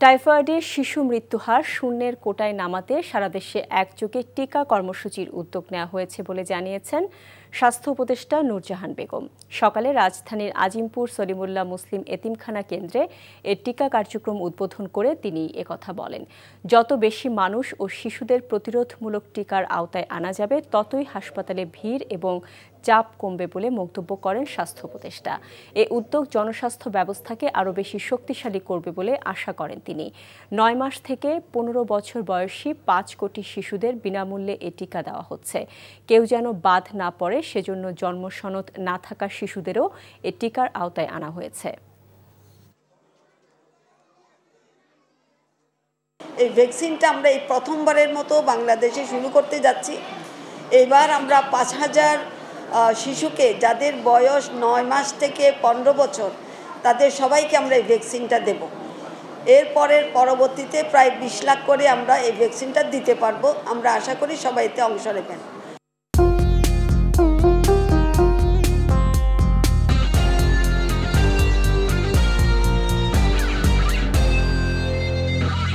টাইফয়েডে শিশু মৃত্যুহার শূন্যের কোটায় নামাতে সারা দেশে একযোগে টিকা কর্মসূচির উদ্যোগ নেওয়া হয়েছে বলে জানিয়েছেন স্বাস্থ্য উপদেষ্টা নূরজাহান বেগম। সকালে রাজধানীর আজিমপুর সলিমুল্লাহ মুসলিম এতিমখানা কেন্দ্রে এর টিকা কার্যক্রম উদ্বোধন করে তিনি একথা বলেন। যত বেশি মানুষ ও শিশুদের প্রতিরোধমূলক টিকার আওতায় আনা যাবে ততই হাসপাতালে ভিড় এবং চাপ কমবে বলে মন্তব্য করেন স্বাস্থ্য উপদেষ্টা। এই উদ্যোগ জনস্বাস্থ্য ব্যবস্থাকে আরও বেশি শক্তিশালী করবে বলে আশা করেন তিনি। ৯ মাস থেকে ১৫ বছর বয়সী ৫ কোটি শিশুদের বিনামূল্যে এ টিকা দেওয়া হচ্ছে। কেউ যেন বাদ না পড়ে সেজন্য জন্মসনদ না থাকা শিশুদেরও এ টিকার আওতায় আনা হয়েছে। এই ভ্যাকসিনটা আমরা এই প্রথমবারের মতো বাংলাদেশে শুরু করতে যাচ্ছি। এবার আমরা ৫,০০০ শিশুকে, যাদের বয়স ৯ মাস থেকে ১৫ বছর, তাদের সবাইকে আমরা এই ভ্যাকসিনটা দেব। পরবর্তীতে প্রায় ২০ লাখ করে আমরা এই ভ্যাকসিনটা দিতে পারবো। আমরা আশা করি সবাই এতে অংশ নেবেন।